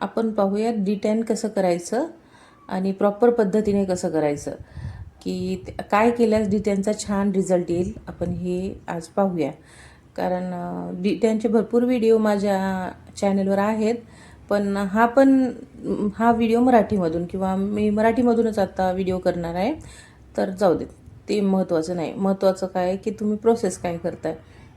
आपण पाहूया डिटॅन कसं करायचं आणि प्रॉपर पद्धतीने कसं करायचं, की काय केल्यास डिटॅनचा छान रिझल्ट येईल, आपण हे आज पाहूया. कारण डिटॅनचे भरपूर व्हिडिओ माझ्या चॅनलवर आहेत, पण हा व्हिडिओ मराठीमधून किंवा मी मराठीमधूनच आता व्हिडिओ करणार आहे. तर जाऊ देत, ते महत्त्वाचं नाही. महत्त्वाचं काय आहे की तुम्ही प्रोसेस काय करताय,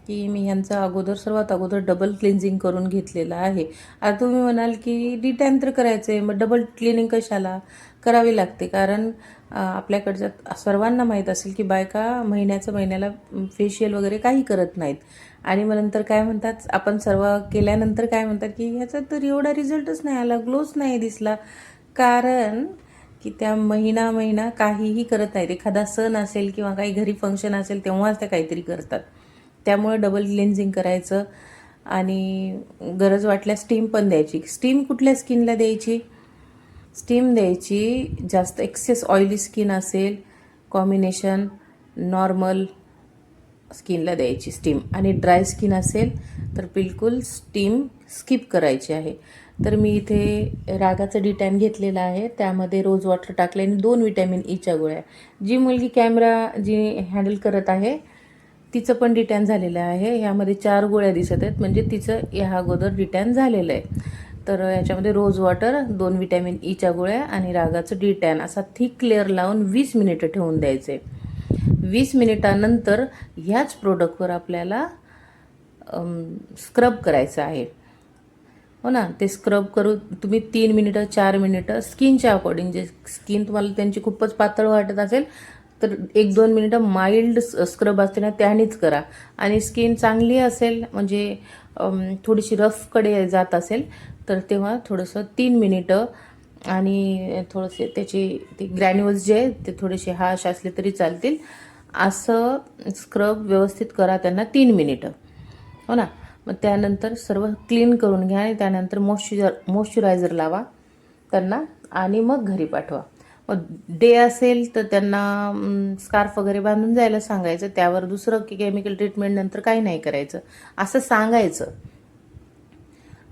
की मी ह्यांचा सर्वात अगोदर डबल क्लिन्झिंग करून घेतलेलं आहे. आता तुम्ही म्हणाल की डिटॅन तर करायचं आहे, मग डबल क्लिनिंग कशाला करावी लागते? कारण आपल्याकडच्या सर्वांना माहीत असेल की बायका महिन्याला फेशियल वगैरे काही करत नाहीत. आणि मग नंतर काय म्हणतात, आपण सर्व केल्यानंतर काय म्हणतात की ह्याचा तर एवढा रिझल्टच नाही आला, ग्लोच नाही दिसला. कारण की त्या महिना काहीही करत नाहीत. एखादा सण असेल किंवा काही घरी फंक्शन असेल तेव्हाच त्या काहीतरी करतात. त्यामुळे डबल क्लिन्झिंग करायचं आणि गरज वाटल्यास स्टीम पण द्यायची. स्टीम कुठल्या स्किनला द्यायची? स्टीम द्यायची जास्त एक्सेस ऑइली स्किन असेल, कॉम्बिनेशन नॉर्मल स्किनला द्यायची स्टीम, आणि ड्राय स्किन असेल तर बिलकुल स्टीम स्किप करायची आहे. तर मी इथे रागाचं डिटॅन घेतलेलं आहे, त्यामध्ये रोज वॉटर टाकले आणि 2 व्हिटॅमिन ईच्या गोळ्या. जी मुलगी जी हँडल करत आहे तिचं पण डिटॅन झालेलं आहे. ह्यामध्ये 4 गोळ्या दिसत आहेत, म्हणजे तिचं ह्या अगोदर डिटॅन झालेलं आहे. तर याच्यामध्ये रोज वॉटर, 2 व्हिटॅमिन ईच्या गोळ्या आणि रागाचं डिटॅन असा थिक लेअर लावून 20 मिनिटं ठेवून द्यायचे. 20 मिनिटानंतर ह्याच प्रोडक्टवर आपल्याला स्क्रब करायचं आहे. हो ना, ते स्क्रब करू तुम्ही 3 मिनिटं 4 मिनिटं स्किनच्या अकॉर्डिंग. जे स्किन तुम्हाला त्यांची खूपच पातळ वाटत असेल तर 1-2 मिनिटं माइल्ड स्क्रब असते ना त्यानेच करा. आणि स्किन चांगली असेल, म्हणजे थोडीशी रफकडे जात असेल तर तेव्हा थोडंसं 3 मिनिटं, आणि थोडेसे त्याचे ते ग्रॅन्युअल्स जे आहेत ते थोडेसे हाश असले तरी चालतील, असं स्क्रब व्यवस्थित करा त्यांना 3 मिनिटं. हो ना, मग त्यानंतर सर्व क्लीन करून घ्या आणि त्यानंतर मॉइश्चरायझर लावा त्यांना आणि मग घरी पाठवा. मग डे असेल तर त्यांना स्कार्फ वगैरे बांधून जायला सांगायचं. त्यावर दुसरं केमिकल ट्रीटमेंट नंतर काही नाही करायचं असं सांगायचं.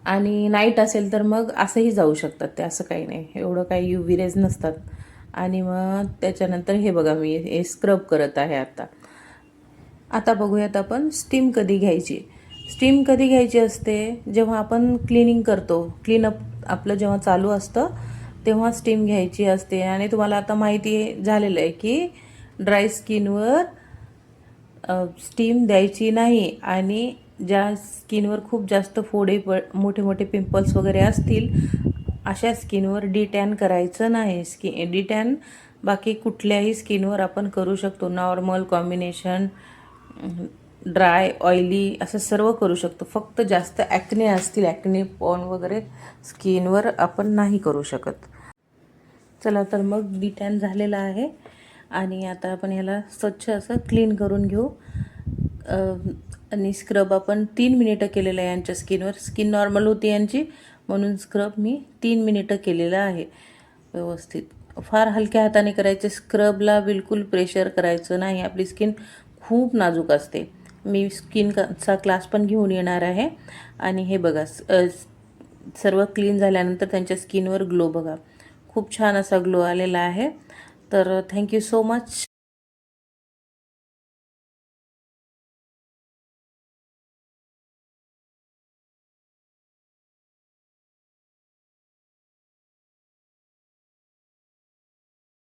आणि नाईट असेल तर मग असंही जाऊ शकतात ते, असं काही नाही, एवढं काही UV रेज नसतात. आणि मग त्याच्यानंतर हे बघा, मी हे स्क्रब करत आहे आता. आता बघूयात आपण स्टीम कधी घ्यायची. स्टीम कधी घ्यायची असते? जेव्हा आपण क्लिनिंग करतो, क्लीनअप आपलं जेव्हा चालू असतं तेव्हा स्टीम घ्यायची असते. आणि तुम्हाला आता माहिती झालेलं आहे की ड्राय स्किनवर स्टीम द्यायची नाही. आणि ज्या स्किनवर खूप जास्त फोडे मोठे मोठे पिंपल्स वगैरे असतील अशा स्किनवर डिटॅन करायचं नाही. डिटॅन बाकी कुठल्याही स्किनवर आपण करू शकतो, नॉर्मल, कॉम्बिनेशन, ड्राय, ऑइली असं सर्व करू शकतो. फक्त जास्त ॲक्ने असतील, ॲक्ने पॉन वगैरे स्किनवर आपण नाही करू शकत. चला तर मग डिटॅन झालेलं आहे आणि आता आपण ह्याला स्वच्छ असं क्लीन करून घेऊ. आणि स्क्रब आपण 3 मिनिटं केलेलं आहे यांच्या स्किनवर. स्किन नॉर्मल होती यांची, म्हणून स्क्रब मी 3 मिनिटं केलेलं आहे व्यवस्थित. फार हलक्या हाताने करायचे, स्क्रबला बिलकुल प्रेशर करायचं नाही, आपली स्किन खूप नाजूक असते. मी स्किनचा क्लास पण घेऊन येणार आहे. आणि हे बघा, सर्व क्लीन झाल्यानंतर त्यांच्या स्किनवर ग्लो बघा, खूप छान असा ग्लो आलेला आहे. तर थँक्यू सो मच.